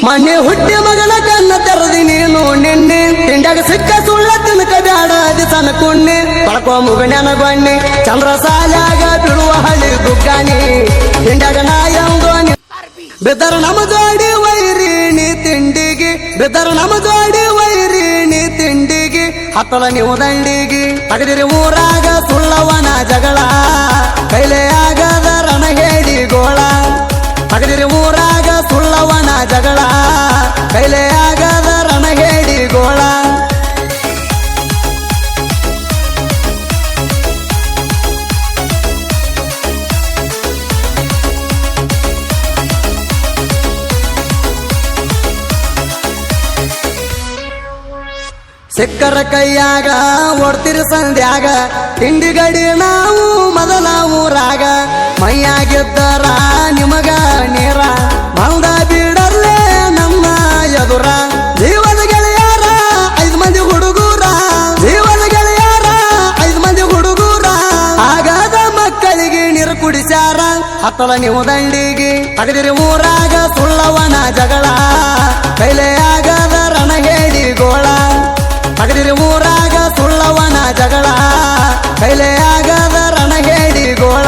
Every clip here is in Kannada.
ಮನೆ ಹುಟ್ಟಿ ಮಗನ ಕಣ್ಣ ತೆರದಿ ನೀನು ನಿನ್ನೆ ತಿಂಡಾಗ ಸಿಕ್ಕ ಸುಳ್ಳ ತಿನ್ಕ ಬ್ಯಾಡ ದಿಸನ ಕುಣ್ಣೆ ಪಳ್ಕೋ ಮುಗಣ್ಯನ ಗೊಣ್ಣೆ ಚಂದ್ರ ಸಾಲಾಗ ಬಿಡುವ ಹಳ್ಳಿ ಗುಗ್ಗಾನಿ ತಿಂಡಾಗ ನಾಯಂಗೋನಿ ಬೆದರ ನಮ ಜೋಡಿ ವೈರಿಣಿ ತಿಂಡಿಗೆ ಬೆದರ ನಮ ಜೋಡಿ ವೈರಿಣಿ ತಿಂಡಿಗೆ ಹತ್ತಲ ನೀವು ದಂಡಿಗೆ ತಗದಿರಿ ಊರಾಗ ಸುಳ್ಳವನ ಜಗಳ ಕೈಲೇ ಆಗದ ರಣ ಹೇಳಿ ಗೋಳ ತಗದಿರಿ ಊರಾಗ ಸುಳ್ಳವನ ಜಗಳ ಕೈಲೇ ಆಗದ ರಣ ಹೇಳಿ ಗೋಳ ಸಿಕ್ಕರ ಕೈಯಾಗ ಓಡ್ತಿರಿ ಸಂಧ್ಯಾಗ ತಿಂಡಿಗಡಿ ನಾವು ಮೊದಲ ಊರಾಗ ಮೈಯಾಗಿದ್ದರ ನಿಮಗ ನೀರ ಬಂದ ಬಿಡರ್ಲೆ ನಮ್ಮ ಎದುರ ಜೀವದ ಗೆಳೆಯಾರ 5 ಮಂದಿ ಹುಡುಗೂರ ಜೀವದ ಗೆಳೆಯಾರ 5 ಮಂದಿ ಹುಡುಗೂರ ಆಗದ ಮಕ್ಕಳಿಗೆ ನೀರು ಕುಡಿಸ್ಯಾರ ಹತ್ತಲ ನೀವು ದಂಡಿಗೆ ತಗದಿರಿ ಊರಾಗ ಸುಳ್ಳವನ ಜಗಳ ಕೈಲೇ ಆಗದ ರಣ ಹೇಳಿ ಗೋಳ ತಗದಿರಿ ಊರಾಗ ಸುಳ್ಳವನ ಜಗಳ ಕೈಲೇ ಆಗದ ರಣ ಹೇಳಿ ಗೋಳ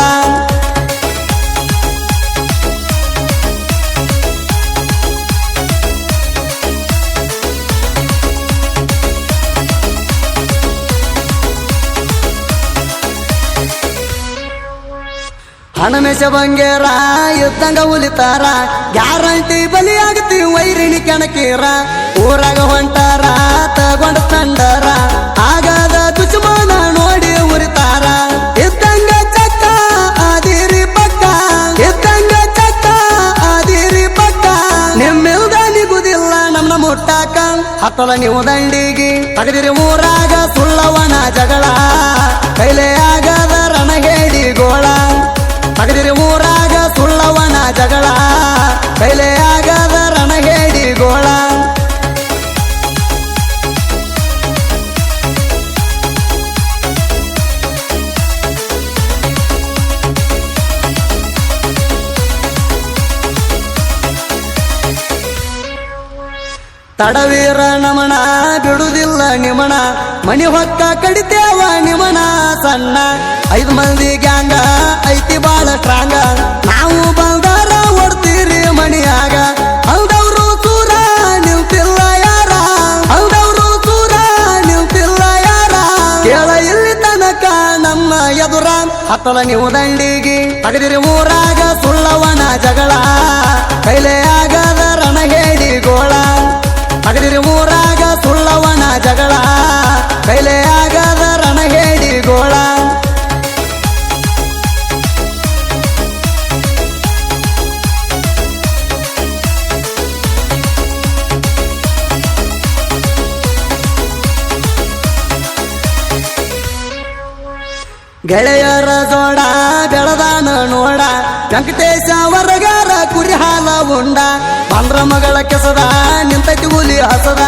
ಹಣಮೇಶ ಬಂಗೇರ ಇದ್ದಂಗ ಉಲಿತಾರ ಗ್ಯಾರಂಟಿ ಬಲಿಯಾಗತಿ ವೈರಿಣಿ ಕೆಣಕೀರ ಊರಾಗ ಹೊಂಟಾರ ತಗೊಂಡ ತಂಡರ ಆಗದ ದುಶ್ಮನ ನೋಡಿ ಉರಿತಾರ ಇದ್ದಂಗ ಚಕ್ಕ ಆದಿರಿ ಪಕ್ಕ ಇದ್ದಂಗ ಚಕ್ಕ ಆದಿರಿ ಪಕ್ಕ ನಿಮ್ಮಿಲ್ದ ನಿಗುದಿಲ್ಲ ನಮ್ನ ಮುಟ್ಟಾಕ ಹತ್ತಲ ನೀವು ದಂಡಿಗೆ ತಗದಿರಿ ಊರಾಗ ಸುಳ್ಳವನ ಜಗಳ ಕೈಲೇ ಆಗದ ರಣ ಹೇಳಿ ಗೋಳ ತಗದಿರಿ ಊರಾಗ ಸುಳ್ಳವನ ಜಗಳ ಕೈಲೇ ಆಗದ ರಣ ಹೇಳಿ ಗೋಳ ತಡವೀರ ನಮನ ಬಿಡುದಿಲ್ಲ ನಿಮಣ ಮನಿ ಹೊಕ್ಕ ಕಡಿತೇವ ನಿಮನ ಸಣ್ಣ 5 ಮಂದಿ ಗ್ಯಾಂಗ ಐತಿ ಬಾಳ ಸ್ಟ್ರಾಂಗ ನಾವು ಬಂದಾರ ಓಡ್ತೀರಿ ಮಣಿಯಾಗ ಹೌದವ್ರು ಸೂರ ನಿಲ್ತಿಲ್ಲ ಯಾರ ಹೌದವ್ರು ಸೂರ ನಿಲ್ತಿಲ್ಲ ಯಾರ ಕೇಳ ಇಲ್ಲಿ ತನಕ ನಮ್ಮ ಎದುರ ಹತ್ತಲ ನೀವು ದಂಡಿಗೆ ತಗದಿರಿ ಊರಾಗ ಸುಳ್ಳವನ ಜಗಳ ಕೈಲೇ ಆಗದ ರಣ ಹೇಳಿ ಗೋಳ ತಗದಿರಿ ಊರಾಗ ಸುಳ್ಳವನ ಜಗಳ ಕೈಲೇ ಆಗದ ರಣ ಹೇಳಿ ಗೋಳ ಗೆಳೆಯರ ಜೋಡ ಬೆಳದಾನ ನೋಡ ವೆಂಕಟೇಶ ವರಗಾರ ಕುರಿ ಹಾಲ ಉಂಡ ಬಂದ್ರ ಮಗಳ ಕೆಸದ ನಿಂತೈತಿ ಹುಲಿ ಹಸದ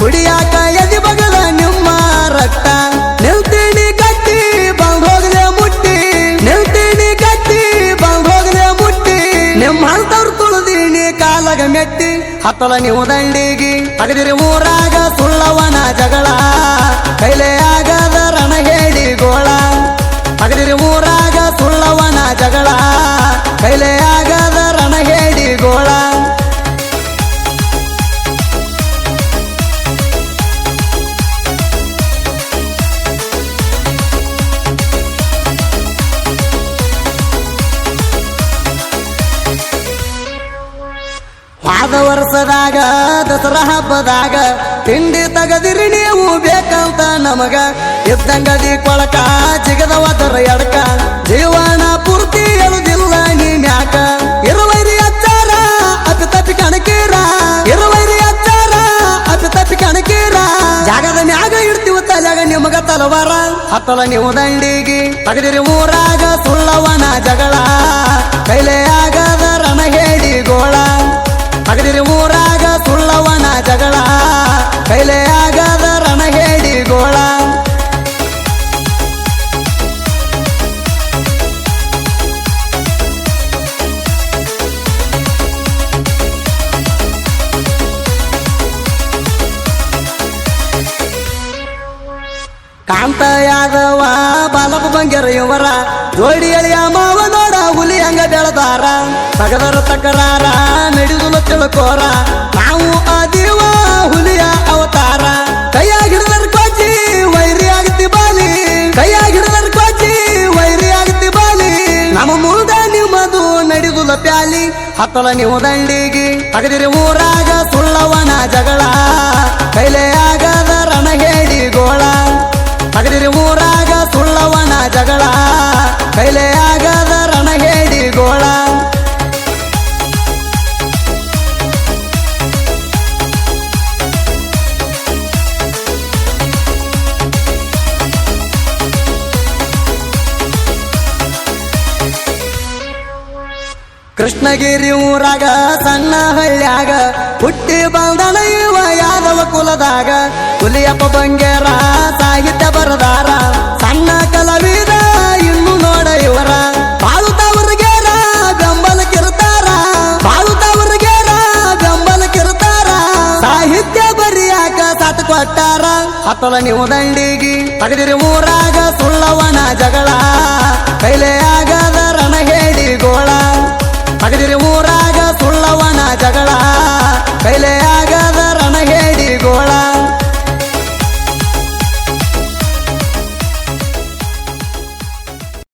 ಕುಡಿಯಾಕ ಎದಿ ಬಗದ ನಿಮ್ಮ ರಕ್ತ ನಿಲ್ತೀನಿ ಕಟ್ಟಿ ಬಂದ್ ಹೋಗದೆ ಮುಟ್ಟಿ ನಿಲ್ತೀನಿ ಕಟ್ಟಿ ಬಂದ್ ಹೋಗದೆ ಮುಟ್ಟಿ ನಿಮ್ಮ ಹಂತವ್ರು ತುಳಿದೀನಿ ಕಾಲಗ ಮೆಟ್ಟಿ ಹತ್ತಲ ನೀವು ದಂಡಿಗೆ ತಗದಿರಿ ಊರಾಗ ಸುಳ್ಳವನ ಜಗಳ ಕೈಲೇ ಆಗದ ರಣ ಹೇಳಿ ಗೋಳ ತಗದಿರಿ ಊರಾಗ ಸುಳ್ಳವನ ಜಗಳ ಕೈಲೇ ಆಗದ ರಣ ಹೇಳಿ ಗೋಳ ಆದ ವರ್ಷದಾಗ ದಸರಾ ಹಬ್ಬದಾಗ ತಿಂಡಿ ತಗದಿರಿ ನೀವು ಬೇಕಂತ ನಮಗ ಇದ್ದಂಗದಿ ಕೊಳಕ ಜಿಗದವದರ ಎಡಕ ಜೀವನ ಪೂರ್ತಿ ಹೇಳುದಿಲ್ಲ ನೀ ಮ್ಯಾಕ ಇರುವೈರಿ ಅಚ್ಚಾರ ಅಪ್ಪಿ ತಪ್ಪಿ ಕಣಕೀರ ಇರುವೈರಿ ಅಚ್ಚಾರ ಅಪ್ಪಿ ತಪ್ಪಿ ಕಣಕೀರ ಜಾಗದ ಮ್ಯಾಗ ಇಡ್ತೀವ ತಲೆಗ ನಿಮಗ ತಲವಾರ ಹತ್ತಲ ನೀವು ದಂಡಿಗೆ ತಗದಿರಿ ಊರಾಗ ಸುಳ್ಳವನ ಜಗಳ ಕೈಲೇ ಆಗದ ರಣ ಹೇಳಿ ಗೋಳ ತಗದಿರಿ ಊರಾಗ ಸುಳ್ಳವನ ಜಗಳ ಕೈಲೇ ಆಗದ ರಣ ಹೇಳಿ ಗೋಳ ಕಾಂತ ಯಾದವ ಬಾಲಪ ಬಂಗ್ಯರ ಇವರ ಜೋಡಿ ಎಳೆಯ ಮಾವ ನೋಡ ಹುಲಿ ಹಂಗ ಬೆಳದಾರ ತಗದರ ತಕರಾರ ನಡೆದುಲ ತಿಳ್ಕೋರ ನಾವು ಅದೀವ ಹುಲಿಯ ಅವತಾರ ಕೈಯಾಗ ಹಿಡಿದರ ಕೋಚಿ ವೈರಿ ಆಗತಿ ಬಾಲಿ ಕೈಯಾಗ ಹಿಡಿದರ ಕೋಚಿ ವೈರಿ ಆಗತಿ ಬಾಲಿ ನಮ್ಮ ಮುಳ್ದ ನಿಮ್ಮದು ನಡೆದುಲ ಪ್ಯಾಲಿ ಹತ್ತಲ ನೀವು ದಂಡಿಗಿ ತಗದಿರಿ ಊರಾಗ ಸುಳ್ಳವನ ಜಗಳ ಕೈಲೇ ಆಗದ ರಣ ಹೇಳಿ ಗೋಳ ತಗದಿರಿ ಊರಾಗ ಸುಳ್ಳವನ ಜಗಳ ಕೈಲೇ ಆಗದ ರಣ ಹೇಳಿ ಗೋಳ ಕೃಷ್ಣಗಿರಿ ಊರಾಗ ಸಣ್ಣ ಹಳ್ಳ್ಯಾಗ ಹುಟ್ಟಿ ಬಂದಣ ಇವ ಯಾದವ ಕುಲದಾಗ ಹುಲಿಯಪ್ಪ ಬಂಗೇರ ಸಾಹಿತ್ಯ ಬರದಾರ ಸಣ್ಣ ಕಲಾವಿದ ಇನ್ನು ನೋಡ ಇವರ ಬಾಳುತ್ತವ್ರಿಗೇರ ಬೆಂಬಲಕ್ಕಿರ್ತಾರ ಬಾಳುತ್ತವ್ರಿಗೇರ ಬೆಂಬಲಕ್ಕಿರ್ತಾರ ಸಾಹಿತ್ಯ ಬರಿಯಾಕ ಸಾತ್ ಕೊಟ್ಟಾರ ಹತ್ತಲ ನೀವು ದಂಡಿಗಿ ತಗದಿರಿ ಊರಾಗ ಸುಳ್ಳವನ ಜಗಳ ಕೈಲೇ ಆಗದ ರಣ ಹೇಳಿ ಗೋಳ ತಗದಿರಿ ಊರಾಗ